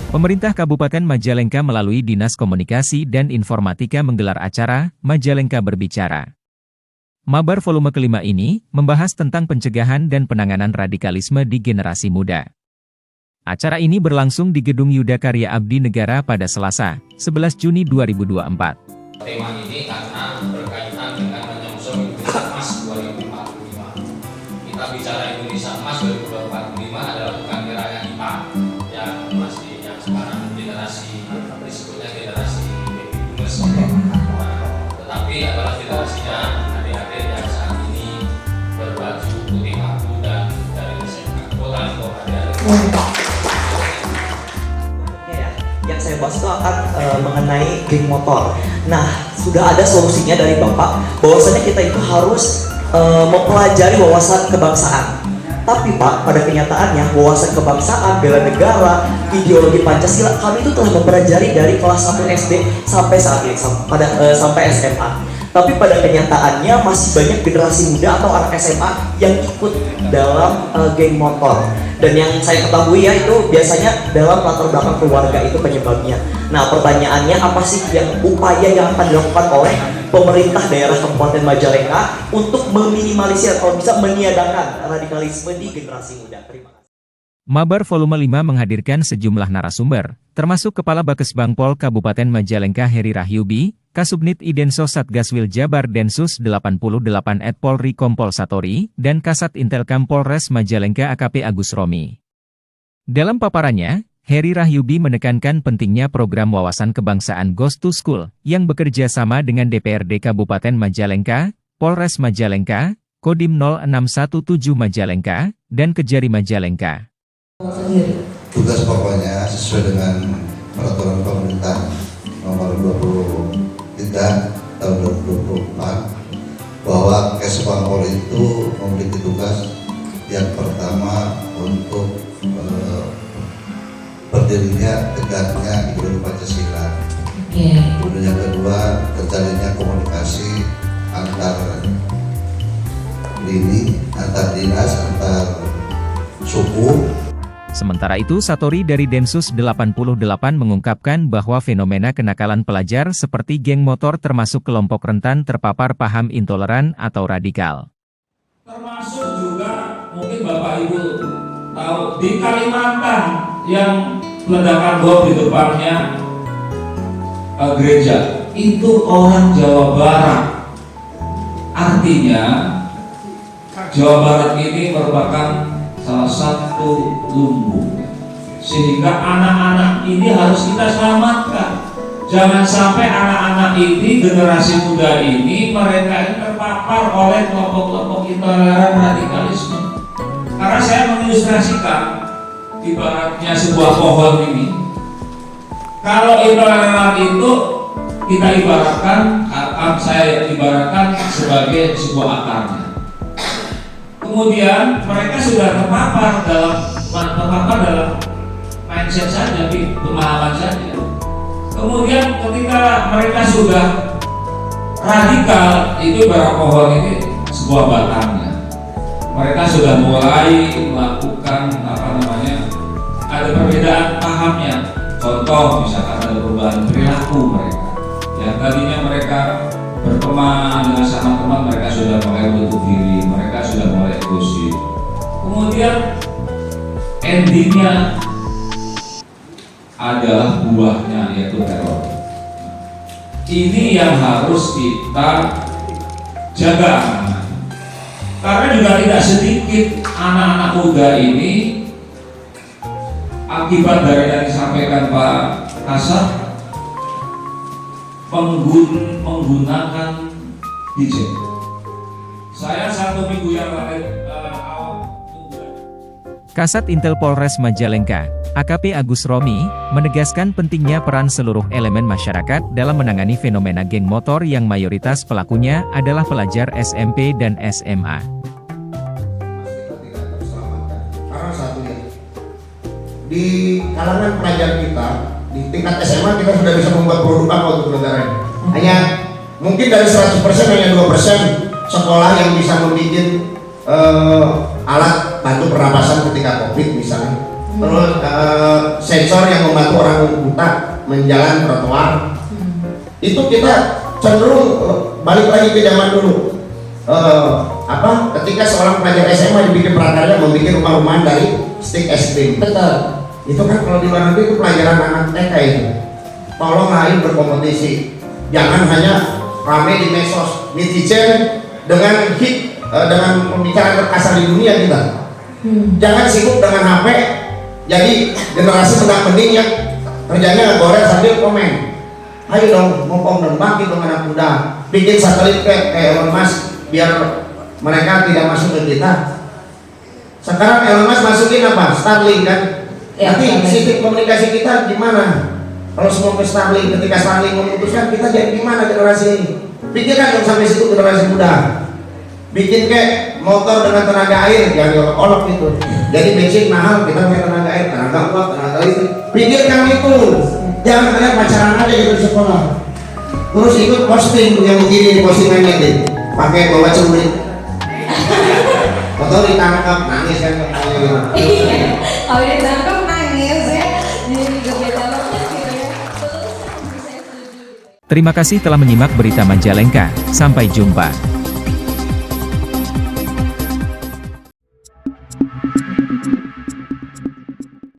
Pemerintah Kabupaten Majalengka melalui Dinas Komunikasi dan Informatika menggelar acara Majalengka Berbicara. Mabar volume kelima ini membahas tentang pencegahan dan penanganan radikalisme di generasi muda. Acara ini berlangsung di Gedung Yuda Karya Abdi Negara pada Selasa, 11 Juni 2024. Tema ini karena berkaitan dengan menyongsong Indonesia Emas 2045. Kita bicara Indonesia Emas 2045 adalah bukan era yang IPA, yang masih yang sekarang generasi berikutnya generasi baby boomers, tetapi adalah generasinya adik-adik yang saat ini berbaju putih abu dan dari SMK Kota Lingkop adik-adik. Yang saya bahas itu akan mengenai geng motor. Nah, sudah ada solusinya dari Bapak bahwasanya kita itu harus mempelajari wawasan kebangsaan. Tapi Pak, pada kenyataannya wawasan kebangsaan, bela negara, ideologi Pancasila kami itu telah mempelajari dari kelas 1 SD sampai saat ini sampai SMA. Tapi pada kenyataannya masih banyak generasi muda atau anak SMA yang ikut dalam geng motor. Dan yang saya ketahui ya itu biasanya dalam latar belakang keluarga itu penyebabnya. Nah, pertanyaannya apa sih yang upaya yang akan dilakukan oleh pemerintah daerah Kabupaten Majalengka untuk meminimalisir atau bisa meniadakan radikalisme di generasi muda? Terima kasih. Mabar volume 5 menghadirkan sejumlah narasumber, termasuk Kepala Bakesbangpol Kabupaten Majalengka Heri Rahyubi, Kasubnit Idensos Satgaswil Jabar Densus 88 Et Polri Kompol Satori, dan Kasat Intelkam Polres Majalengka AKP Agus Romi. Dalam paparannya, Heri Rahyubi menekankan pentingnya program wawasan kebangsaan Ghost to School yang bekerja sama dengan DPRD Kabupaten Majalengka, Polres Majalengka, Kodim 0617 Majalengka, dan Kejari Majalengka. Tugas pokoknya sesuai dengan peraturan pemerintah nomor 23 tahun 2024 bahwa Kesbangpol itu memiliki tugas yang pertama untuk berdirinya tegaknya ideologi Pancasila. Kemudian yang kedua terjalinnya komunikasi antar lini, antar dinas, antar suku. Sementara itu Satori dari Densus 88 mengungkapkan bahwa fenomena kenakalan pelajar seperti geng motor termasuk kelompok rentan terpapar paham intoleran atau radikal. Termasuk juga mungkin Bapak Ibu tahu di Kalimantan yang ledakan bom di depannya gereja itu orang Jawa Barat. Artinya Jawa Barat ini merupakan salah satu lumbung, sehingga anak-anak ini harus kita selamatkan. Jangan sampai anak-anak ini, generasi muda ini, mereka ini terpapar oleh kelompok-kelompok intoleran radikalisme. Karena saya mengilustrasikan ibaratnya sebuah pohon ini. Kalau intoleran itu kita ibaratkan, saya ibaratkan sebagai sebuah akarnya. Kemudian mereka sudah terpapar dalam mindset saja, pemahaman saja. Kemudian ketika mereka sudah radikal, itu ibarat pohon ini sebuah batangnya. Mereka sudah mulai melakukan ada perbedaan pahamnya. Contoh misalkan ada perubahan perilaku mereka. Yang tadinya mereka berteman dengan sama teman, mereka sudah mulai menutup diri, mereka sudah mulai eksklusif. Kemudian endingnya adalah buahnya, yaitu teror. Ini yang harus kita jaga anak-anak. Karena juga tidak sedikit anak-anak muda ini akibat dari yang disampaikan Pak Kasat menggunakan DJ. Saya 1 minggu yang lalu Kasat Intel Polres Majalengka, AKP Agus Romi, menegaskan pentingnya peran seluruh elemen masyarakat dalam menangani fenomena geng motor yang mayoritas pelakunya adalah pelajar SMP dan SMA. Karena satunya, di kalangan pelajar kita, di tingkat SMA kita sudah bisa membuat produk apa untuk negara ini. Hanya mungkin dari 100% hanya 2% sekolah yang bisa membuat alat bantu pernapasan ketika COVID misalnya. Terus sensor yang membantu menjalan trotoar. Itu kita cenderung balik lagi ke zaman dulu. Ketika seorang pelajar SMA dibikin prakarya membuat rumah-rumahan dari stik es krim. Betul. Itu kan kalau di luar negeri itu pelajaran anak TK itu. Tolonglah ayo berkompetisi. Jangan hanya rame di medsos, netizen dengan hit, dengan pembicaraan terkasar di dunia kita. Jangan sibuk dengan HP. Jadi generasi menang mending yang kerjanya goreng sambil komen. Ayo dong, ngomong dan bangkit dong anak muda. Bikin satelit kayak Elon Musk biar mereka tidak masuk ke kita. Sekarang Elon Musk masukin apa? Starlink kan? Ya, Nanti sistem komunikasi kita gimana? Kalau semua ke Starlink, ketika Starlink memutuskan kita jadi gimana generasi ini? Pikirkan dong sampai situ generasi muda. Bikin kayak motor dengan tenaga air yang diolok itu. Jadi bensin mahal, kita pakai tenaga air, tenaga uap, tenaga listrik. Pikirkan itu. Jangan kalian pacaran aja gitu di sekolah. Terus ikut posting yang begini di postingannya deh. Pakai bawa celurit. Atau ditangkap nangis kan kayak Iya, kalau ditangkap nangis ya. Jadi juga beda banget gitu ya. Terima kasih telah menyimak berita Majalengka. Sampai jumpa.